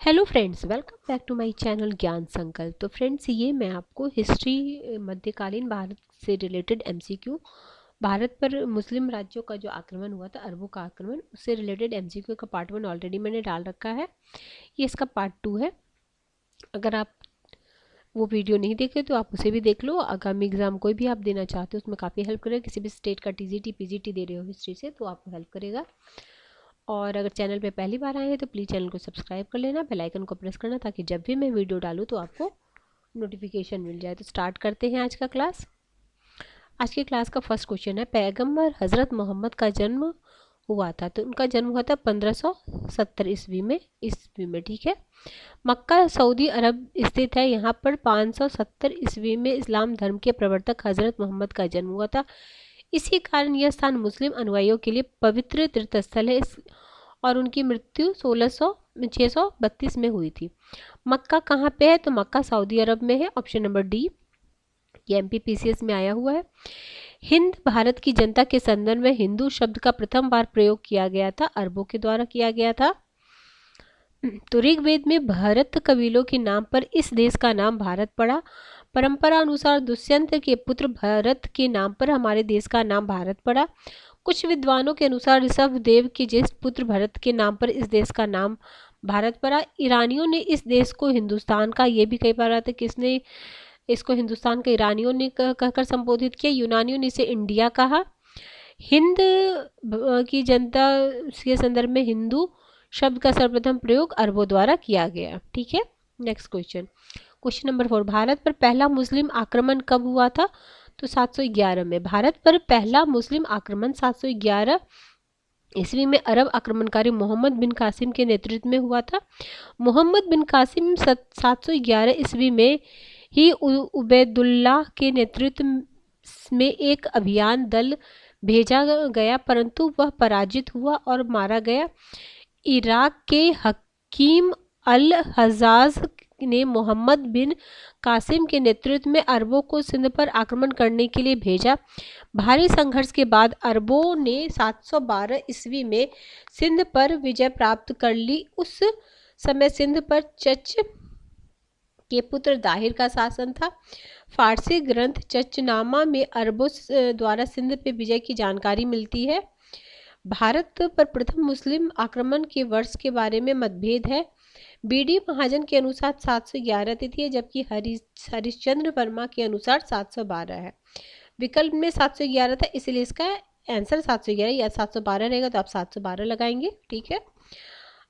Hello friends, welcome back to my channel Gyan Sankalp. तो friends, ये मैं आपको हिस्ट्री मध्यकालीन भारत से रिलेटेड एमसीक्यू, भारत पर मुस्लिम राज्यों का जो आक्रमण हुआ था, अरबों का आक्रमण, उससे रिलेटेड एमसीक्यू का पार्ट 1 ऑलरेडी मैंने डाल रखा है। ये इसका पार्ट 2 है। अगर आप वो वीडियो नहीं देखे तो आप उसे भी देख लो। आगामी एग्जाम कोई भी आप देना चाहते हो उसमें काफ़ी हेल्प करेगा। किसी भी स्टेट का टीजीटी पीजीटी दे रहे हो हिस्ट्री से तो आपको हेल्प करेगा। और अगर चैनल पे पहली बार आए हैं तो प्लीज़ चैनल को सब्सक्राइब कर लेना, बेल आइकन को प्रेस करना, ताकि जब भी मैं वीडियो डालूँ तो आपको नोटिफिकेशन मिल जाए। तो स्टार्ट करते हैं आज का क्लास। आज की क्लास का फर्स्ट क्वेश्चन है, पैगंबर हज़रत मोहम्मद का जन्म हुआ था। तो उनका जन्म हुआ था 1570 ईस्वी में। ठीक है। मक्का सऊदी अरब स्थित है। यहाँ पर 570 ईस्वी में इस्लाम धर्म के प्रवर्तक हज़रत मोहम्मद का जन्म हुआ था। इसी कारण यह स्थान मुस्लिम अनुयायियों के लिए पवित्र तीर्थस्थल है। और उनकी मृत्यु 632 में हुई थी। मक्का कहाँ पे है? तो मक्का सऊदी अरब में है। ऑप्शन नंबर डी, ये एमपीपीसीएस में आया हुआ है। हिंद भारत की जनता के संदर्भ में हिंदू शब्द का प्रथम बार प्रयोग किया गया था, अरबों के द्वारा किया गया था। तो ऋग्वेद में भारत कबीलों के नाम पर इस देश का नाम भारत पड़ा। परंपरा अनुसार दुष्यंत के पुत्र भरत के नाम पर हमारे देश का नाम भारत पड़ा। कुछ विद्वानों के अनुसार ऋषभ देव के ज्येष्ठ पुत्र भरत के नाम पर इस देश का नाम भारत पड़ा। ईरानियों ने इस देश को हिंदुस्तान का, ये भी कई बार आता है, किसने इसको हिंदुस्तान का ईरानियों ने कहकर संबोधित किया। यूनानियों ने इसे इंडिया कहा। हिंद की जनता के संदर्भ में हिंदू शब्द का सर्वप्रथम प्रयोग अरबों द्वारा किया गया। ठीक है। Next question, question number 4, Bharat पर पहला मुस्लिम आक्रमण कब हुआ था? तो 711 में। भारत पर पहला मुस्लिम आक्रमण 711 ईस्वी में अरब आक्रमणकारी मोहम्मद बिन कासिम के नेतृत्व में हुआ था। मोहम्मद बिन कासिम 711 ईस्वी में ही उबैदुल्लाह के नेतृत्व में एक अभियान दल भेजा गया, परंतु वह पराजित हुआ और मारा गया। इराक के हकीम अल हजाज ने मोहम्मद बिन कासिम के नेतृत्व में अरबों को सिंध पर आक्रमण करने के लिए भेजा। भारी संघर्ष के बाद अरबों ने 712 ईस्वी में सिंध पर विजय प्राप्त कर ली। उस समय सिंध पर चच के पुत्र दाहिर का शासन था। फारसी ग्रंथ चचनामा में अरबों द्वारा सिंध पे विजय की जानकारी मिलती है। भारत पर प्रथम मुस्लिम आक्रमण के वर्ष के बारे में मतभेद है। बीडी महाजन के अनुसार 711 तिथि है, जबकि हरिश्चंद्र वर्मा के अनुसार 712 है। विकल्प में 711 था, इसलिए इसका आंसर 711 या 712 रहेगा, तो आप 712 लगाएंगे। ठीक है।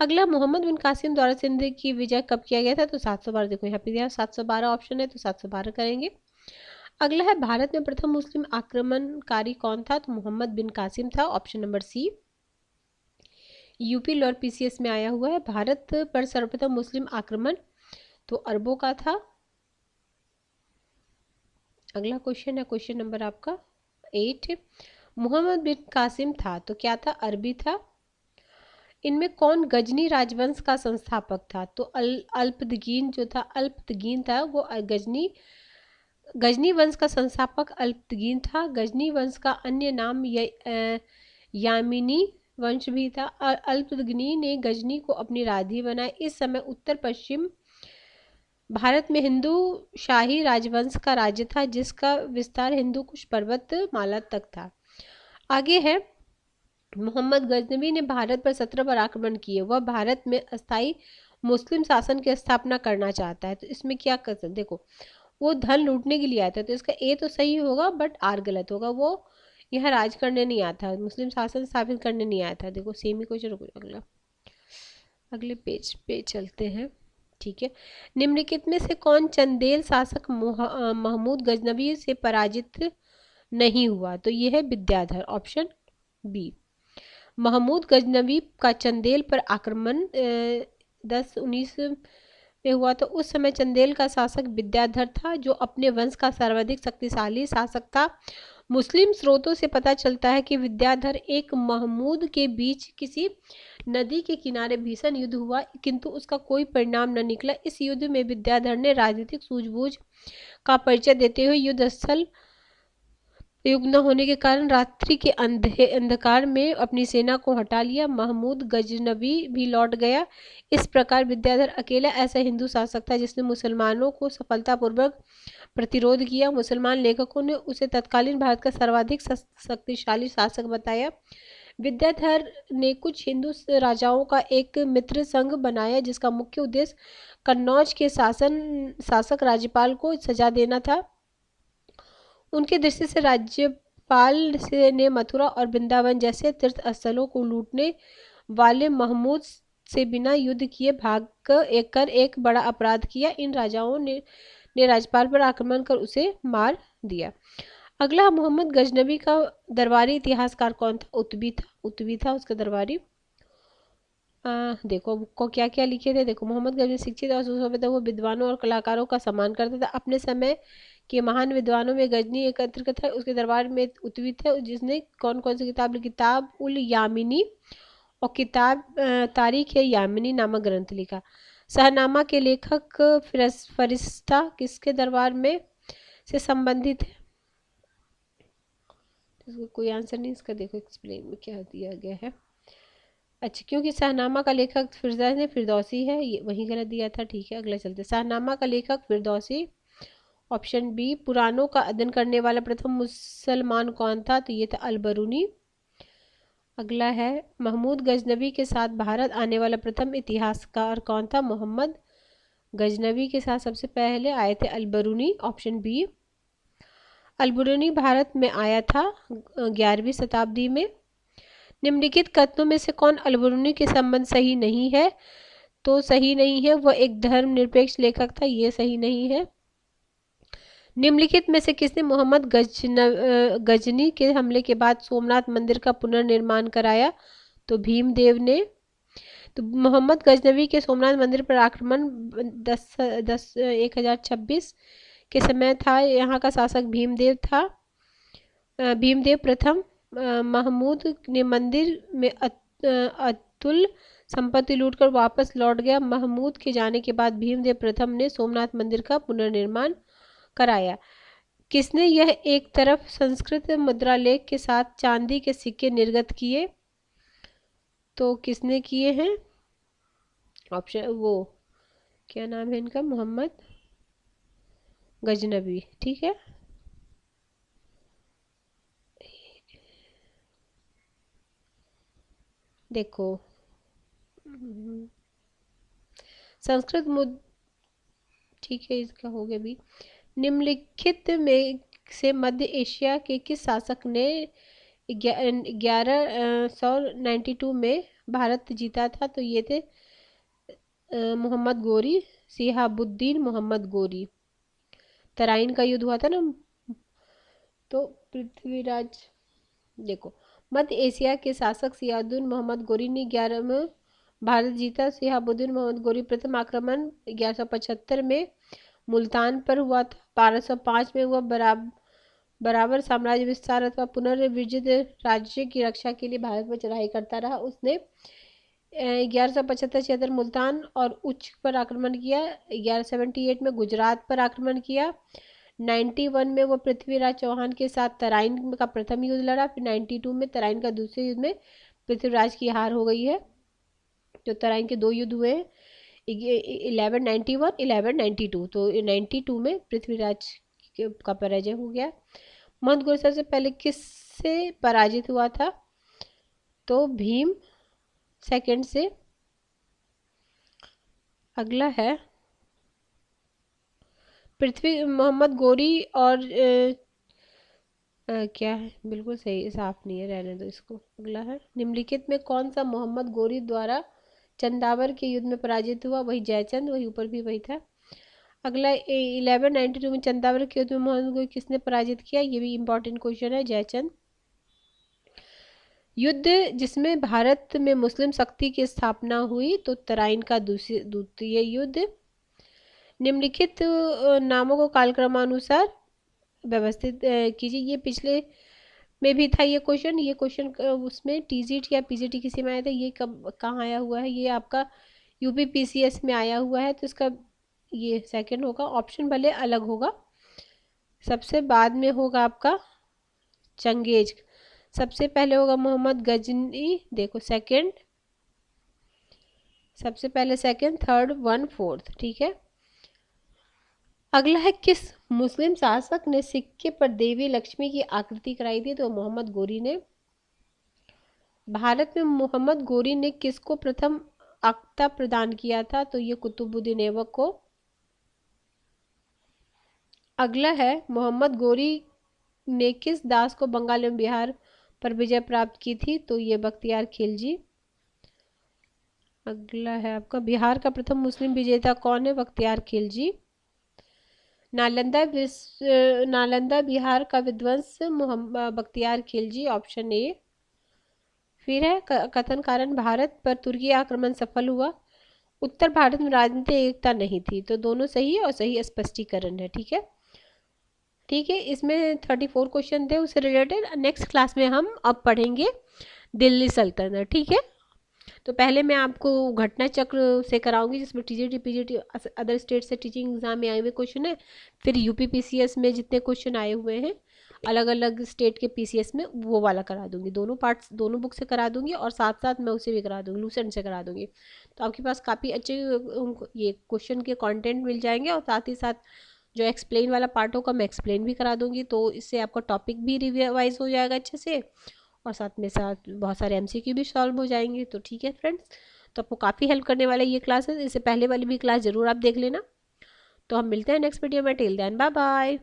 अगला, मोहम्मद बिन कासिम द्वारा सिंध की विजय कब किया गया था? तो 712, देखो यहाँ पे दिया 712 ऑप्शन है, तो 712 करेंगे। अगला है, भारत में प्रथम मुस्लिम आक्रमणकारी कौन था? तो मोहम्मद बिन कासिम था। Option number C, UP lower PCS में आया हुआ है। भारत पर सर्वप्रथम मुस्लिम आक्रमण तो अरबों का था। अगला क्वेश्चन है क्वेश्चन नंबर आपका 8, मोहम्मद बिन कासिम था तो क्या था? अरबी था। इनमें कौन गजनी राजवंश का संस्थापक था? तो अल्पतगीन जो था, अल्पतगीन था वो गजनी वंश का संस्थापक अल्पतगीन था। गजनी वंश का अन्य नाम यामिनी वंश भी था। अल्पतगनी ने गजनी को अपनी राजधानी बनाया। इस समय उत्तर पश्चिम भारत में हिंदू शाही राजवंश का राज्य था, जिसका विस्तार हिंदू कुश पर्वत माला तक था। आगे है, मोहम्मद गजनवी ने भारत पर 17 बार आक्रमण किए। वह भारत में अस्थायी मुस्लिम शासन की स्थापना करना चाहता है। तो इसमें क्या कर सकते, देखो वो धन लूटने के लिए आया था, तो इसका ए तो सही होगा बट आर गलत होगा। वो यहाँ राज करने नहीं आया था, मुस्लिम शासन स्थापित करने नहीं आया था। देखो सेम ही क्वेश्चन। अगले पेज पे चलते हैं। ठीक है। निम्नलिखित में से कौन चंदेल शासक महमूद गजनवी से पराजित नहीं हुआ? तो ये है विद्याधर। ऑप्शन बी, महमूद गजनवी का चंदेल पर आक्रमण 1019 में हुआ। तो उस समय चंदेल का शासक विद्याधर था, जो अपने वंश का सर्वाधिक शक्तिशाली शासक था। मुस्लिम स्रोतों से पता चलता है कि विद्याधर एक महमूद के बीच किसी नदी के किनारे भीषण युद्ध हुआ, किंतु उसका कोई परिणाम न निकला। इस युद्ध में विद्याधर ने राजनीतिक सूझबूझ का परिचय देते हुए युद्ध स्थल युग न होने के कारण रात्रि के अंधकार में अपनी सेना को हटा लिया। महमूद गजनबी भी लौट गया। इस प्रकार विद्याधर अकेला ऐसा हिंदू शासक था जिसने मुसलमानों को सफलतापूर्वक प्रतिरोध किया। मुसलमान लेखकों ने उसे तत्कालीन भारत का सर्वाधिक शक्तिशाली शासक बताया। विद्याधर ने कुछ हिंदू राजाओं का एक मित्र संघ बनाया जिसका मुख्य उद्देश्य कन्नौज के शासक राज्यपाल को सजा देना था। उनके दृष्टि से राज्यपाल ने मथुरा और वृंदावन जैसे तीर्थ स्थलों को लूटने वाले महमूद से बिना युद्ध किए भाग कर एक बड़ा अपराध किया। इन राजाओं ने राज्यपाल पर आक्रमण कर उसे मार दिया। अगला, मोहम्मद गजनबी का दरबारी इतिहासकार कौन था? उत्बी था उसका दरबारी। देखो को क्या क्या लिखे थे। देखो, मोहम्मद गजनबी शिक्षित और सुसंस्कृत, वो विद्वानों और कलाकारों का सम्मान करता था। अपने समय के महान विद्वानों में गजनी एकत्र था। उसके दरबार में उत्बी थे जिसने कौन कौन सी किताब लिखी? किताब उल यामिनी और किताब तारीख है यामिनी नामक ग्रंथ लिखा। शाहनामा के लेखक फरिश्ता किसके दरबार में से संबंधित है? इसका कोई आंसर नहीं। इसका देखो एक्सप्लेन में क्या दिया गया है। अच्छा, क्योंकि शाहनामा का लेखक फिरदौसी है, ये वही गलत दिया था। ठीक है, अगला चलते। शाहनामा का लेखक फिरदौसी। Option B. पुराणों का अध्ययन करने वाला प्रथम मुसलमान कौन था? तो ये था अल-बरूनी। अगला है, महमूद गजनबी के साथ भारत आने वाला प्रथम इतिहासकार कौन था? मोहम्मद गजनबी के साथ सबसे पहले आए थे Al-Biruni. Option B. Al-Biruni Bharat में आया था 11वीं शताब्दी में। निम्नलिखित कथनों में से कौन अल-बरूनी के संबंध सही नहीं है? तो सही नहीं है, वह एक धर्मनिरपेक्ष लेखक था, ये सही नहीं है। निम्नलिखित में से किसने मोहम्मद गजनी के हमले के बाद सोमनाथ मंदिर का पुनर्निर्माण कराया? तो भीमदेव ने। तो मोहम्मद गजनवी के सोमनाथ मंदिर पर आक्रमण 1026 के समय था। यहाँ का शासक भीमदेव था। भीमदेव प्रथम। महमूद ने मंदिर में अतुल संपत्ति लूटकर वापस लौट गया। महमूद के जाने के बाद भीमदेव प्रथम ने सोमनाथ मंदिर का पुनर्निर्माण कराया। किसने यह एक तरफ संस्कृत मुद्रालेख के साथ चांदी के सिक्के निर्गत किए? तो किसने किए हैं? ऑप्शन वो क्या नाम है इनका? मोहम्मद गजनबी। ठीक है, देखो संस्कृत मुद ठीक है, इसका हो गया भी। निम्नलिखित में से मध्य एशिया के किस शासक ने 1192 में भारत जीता था? तो ये थे मोहम्मद गोरी, सिहाबुद्दीन मोहम्मद गोरी। तराइन का युद्ध हुआ था ना। तो पृथ्वीराज, देखो, मध्य एशिया के शासक सियादुद्दीन मोहम्मद गोरी ने 11 में भारत जीता। सिहाबुद्दीन मोहम्मद गोरी प्रथम आक्रमण 1175 में मुल्तान पर हुआ था। 1205 में हुआ बराबर साम्राज्य विस्तार अथवा पुनर्विजित राज्य की रक्षा के लिए भारत पर चढ़ाई करता रहा। उसने 1175-76 मुल्तान और उच्च पर आक्रमण किया। 1178 में गुजरात पर आक्रमण किया। 91 में वो पृथ्वीराज चौहान के साथ तराइन का प्रथम युद्ध लड़ा। फिर 92 में तराइन का दूसरे युद्ध में पृथ्वीराज की हार हो गई है। जो तराइन के 2 युद्ध हुए हैं, 1191, 1192। तो 92 में पृथ्वीराज का पराजय हो गया। महमूद गोरी सबसे पहले किससे पराजित हुआ था? तो भीम सेकंड से। अगला है, पृथ्वी मोहम्मद गोरी और क्या है? बिल्कुल सही, साफ नहीं है, रहने दो इसको। अगला है, निम्नलिखित में कौन सा मोहम्मद गोरी द्वारा चंदावर के युद्ध में पराजित हुआ? वही जयचंद, वही ऊपर भी वही था। अगला 1192 में चंदावर के युद्ध में मोहम्मद गोरी किसने पराजित किया? ये भी इंपॉर्टेंट क्वेश्चन है, जयचंद। युद्ध जिसमें भारत में मुस्लिम शक्ति की स्थापना हुई, तो तराइन का द्वितीय युद्ध। निम्नलिखित नामों को कालक्रमानुसार व्यवस्थित कीजिए। ये पिछले में भी था ये क्वेश्चन उसमें टीजीटी या पीजीटी किसी में आया था। ये कब कहाँ आया हुआ है? ये आपका यूपीपीसीएस में आया हुआ है। तो इसका ये सेकंड होगा। ऑप्शन भले अलग होगा, सबसे बाद में होगा आपका चंगेज। सबसे पहले होगा मोहम्मद गजनी, देखो सेकंड, सबसे पहले सेकंड, थर्ड, वन, फोर्थ, ठीक है। अगला है, किस मुस्लिम शासक ने सिक्के पर देवी लक्ष्मी की आकृति कराई थी? तो मोहम्मद गोरी ने। भारत में मोहम्मद गोरी ने किसको प्रथम अक्ता प्रदान किया था? तो ये कुतुबुद्दीन ऐबक को। अगला है, मोहम्मद गोरी ने किस दास को बंगाल एवं बिहार पर विजय प्राप्त की थी? तो ये बख्तियार खिलजी। अगला है आपका, बिहार का प्रथम मुस्लिम विजेता कौन है? बख्तियार खिलजी। नालंदा बिहार का विध्वंस मोहम्मद बख्तियार खिलजी, ऑप्शन ए। फिर है, कथन कारण भारत पर तुर्की आक्रमण सफल हुआ। उत्तर भारत में राजनीतिक एकता नहीं थी। तो दोनों सही है और सही स्पष्टीकरण है, ठीक है। ठीक है, इसमें 34 क्वेश्चन थे उससे रिलेटेड। नेक्स्ट क्लास में हम अब पढ़ेंगे दिल्ली सल्तनत, ठीक है। तो पहले मैं आपको घटना चक्र से कराऊंगी, जिसमें टीजीटी पीजीटी अदर स्टेट से टीचिंग एग्जाम में आए हुए क्वेश्चन है। फिर यूपी पीसीएस में जितने क्वेश्चन आए हुए हैं अलग अलग स्टेट के पीसीएस में, वो वाला करा दूंगी। दोनों पार्ट्स दोनों बुक से करा दूंगी और साथ साथ मैं उसे भी करा दूंगी, लूसेंट से करा दूंगी। तो आपके पास काफ़ी अच्छे ये क्वेश्चन के कंटेंट मिल जाएंगे और साथ ही साथ जो एक्सप्लेन वाला पार्ट होगा मैं एक्सप्लेन भी करा दूंगी। तो इससे आपका टॉपिक भी रिवाइज हो जाएगा अच्छे से और साथ में साथ बहुत सारे एमसीक्यू भी सॉल्व हो जाएंगे। तो ठीक है फ्रेंड्स, तो आपको काफ़ी हेल्प करने वाला ये क्लास है। इससे पहले वाली भी क्लास ज़रूर आप देख लेना। तो हम मिलते हैं नेक्स्ट वीडियो में। Till then bye bye.